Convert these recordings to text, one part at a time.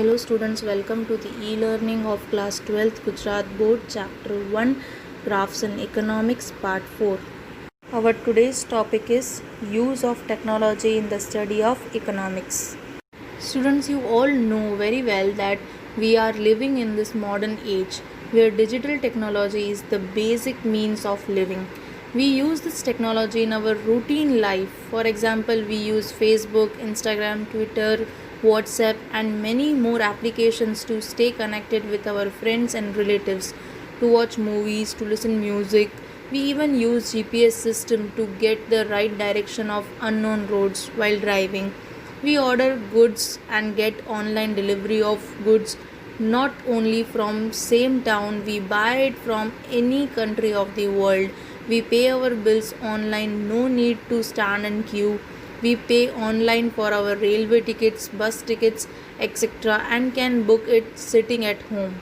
Hello students, welcome to the e-learning of class 12th Gujarat Board chapter 1 Graphs and Economics part 4. Our today's topic is use of technology in the study of economics. Students, you all know very well that we are living in this modern age where digital technology is the basic means of living. We use this technology in our routine life. For example, we use Facebook, Instagram, Twitter, WhatsApp, and many more applications to stay connected with our friends and relatives, to watch movies, to listen music. We even use GPS system to get the right direction of unknown roads while driving. We order goods and get online delivery of goods not only from same town, we buy it from any country of the world. We pay our bills online, no need to stand in queue. We pay online for our railway tickets, bus tickets, etc. and can book it sitting at home.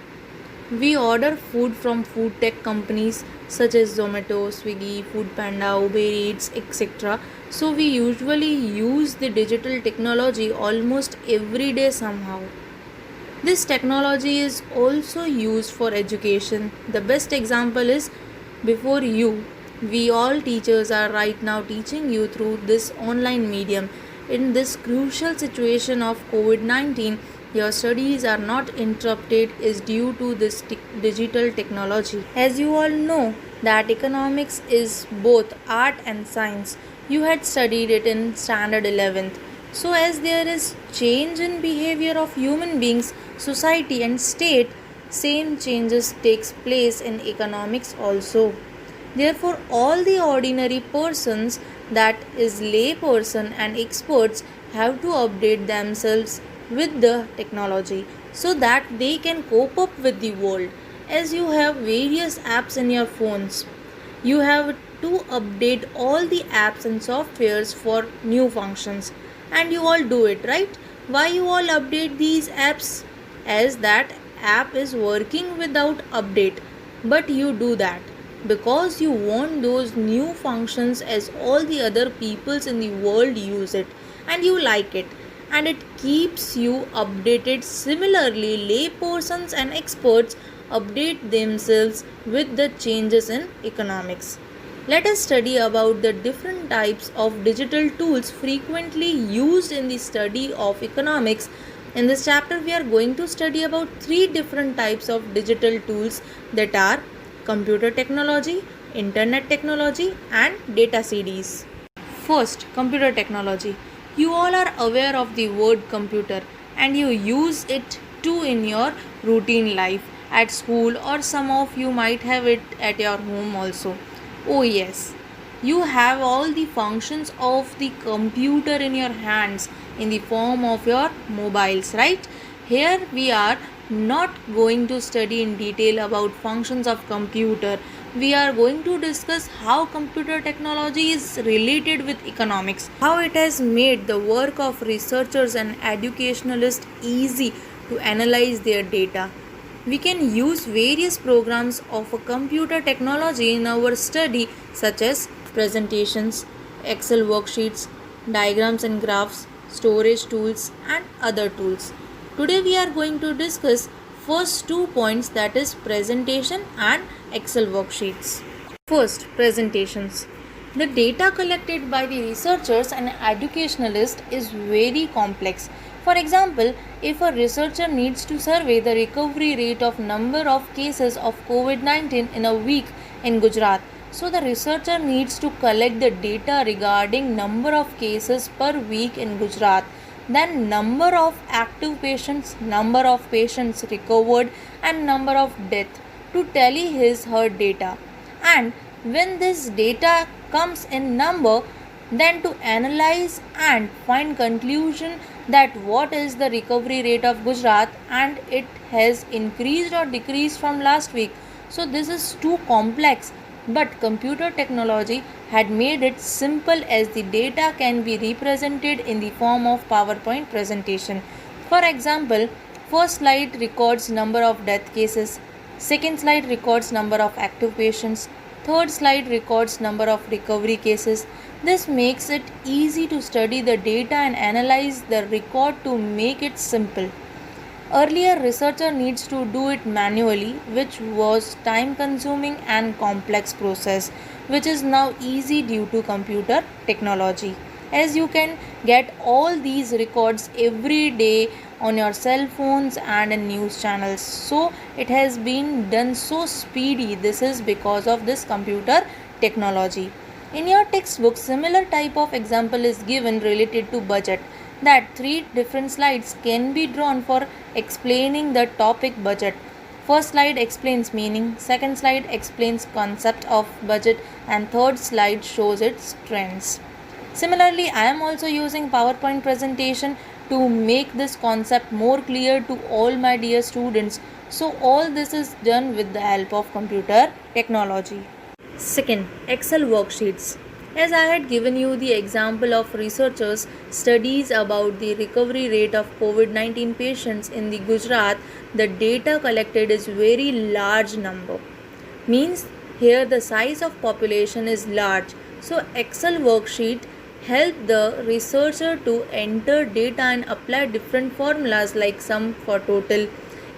We order food from food tech companies such as Zomato, Swiggy, Foodpanda, Uber Eats, etc. So we usually use the digital technology almost every day somehow. This technology is also used for education. The best example is before you. We all teachers are right now teaching you through this online medium. In this crucial situation of COVID-19, your studies are not interrupted is due to this digital technology. As you all know that economics is both art and science. You had studied it in standard 11th. So as there is change in behavior of human beings, society and state, same changes takes place in economics also. Therefore, all the ordinary persons, that is lay person and experts, have to update themselves with the technology so that they can cope up with the world. As you have various apps in your phones, you have to update all the apps and softwares for new functions, and you all do it, right? Why you all update these apps? As that app is working without update, but you do that because you want those new functions as all the other peoples in the world use it and you like it, and it keeps you updated. Similarly, lay persons and experts update themselves with the changes in economics. Let us study about the different types of digital tools frequently used in the study of economics. In this chapter, we are going to study about three different types of digital tools, that are computer technology, internet technology, and data CDs. First, computer technology. You all are aware of the word computer and you use it too in your routine life at school, or some of you might have it at your home also. Oh yes, you have all the functions of the computer in your hands in the form of your mobiles, right? Here we are not going to study in detail about functions of computer. We are going to discuss how computer technology is related with economics, how it has made the work of researchers and educationalists easy to analyze their data. We can use various programs of a computer technology in our study, such as presentations, Excel worksheets, diagrams and graphs, storage tools, and other tools. Today we are going to discuss first 2 points, that is presentation and Excel worksheets. First, presentations. The data collected by the researchers and educationalists is very complex. For example, if a researcher needs to survey the recovery rate of number of cases of COVID-19 in a week in Gujarat, so the researcher needs to collect the data regarding number of cases per week in Gujarat, then number of active patients, number of patients recovered, and number of death to tally her data. And when this data comes in number, then to analyze and find conclusion that what is the recovery rate of Gujarat and it has increased or decreased from last week. So this is too complex, but computer technology had made it simple, as the data can be represented in the form of PowerPoint presentation. For example, first slide records number of death cases, second slide records number of active patients, third slide records number of recovery cases. This makes it easy to study the data and analyze the record to make it simple. Earlier, researcher needs to do it manually, which was time consuming and complex process, which is now easy due to computer technology. As you can get all these records every day on your cell phones and in news channels. So it has been done so speedy. This is because of this computer technology. In your textbook, similar type of example is given related to budget, that three different slides can be drawn for explaining the topic budget. First slide explains meaning, second slide explains concept of budget, and third slide shows its trends. Similarly, I am also using PowerPoint presentation to make this concept more clear to all my dear students. So all this is done with the help of computer technology. Second, Excel worksheets. As I had given you the example of researchers' studies about the recovery rate of COVID-19 patients in the Gujarat, the data collected is very large number. Means here the size of population is large. So Excel worksheet help the researcher to enter data and apply different formulas like sum for total,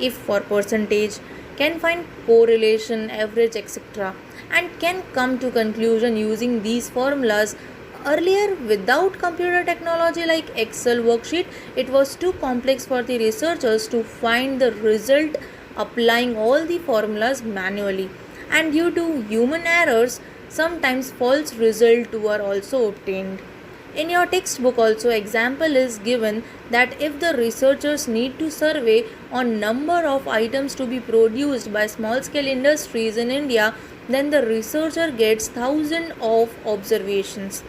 if for percentage, can find correlation, average, etc., and can come to conclusion using these formulas. Earlier, without computer technology like Excel worksheet, it was too complex for the researchers to find the result applying all the formulas manually, and due to human errors, sometimes false results were also obtained. In your textbook also example is given that if the researchers need to survey on number of items to be produced by small scale industries in India, then the researcher gets thousands of observations.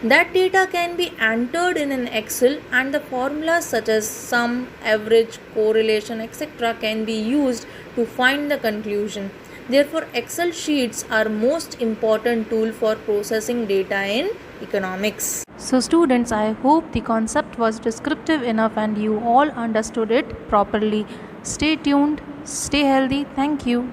That data can be entered in an Excel, and the formulas such as sum, average, correlation, etc. can be used to find the conclusion. Therefore, Excel sheets are most important tool for processing data in economics. So students, I hope the concept was descriptive enough and you all understood it properly. Stay tuned, stay healthy. Thank you.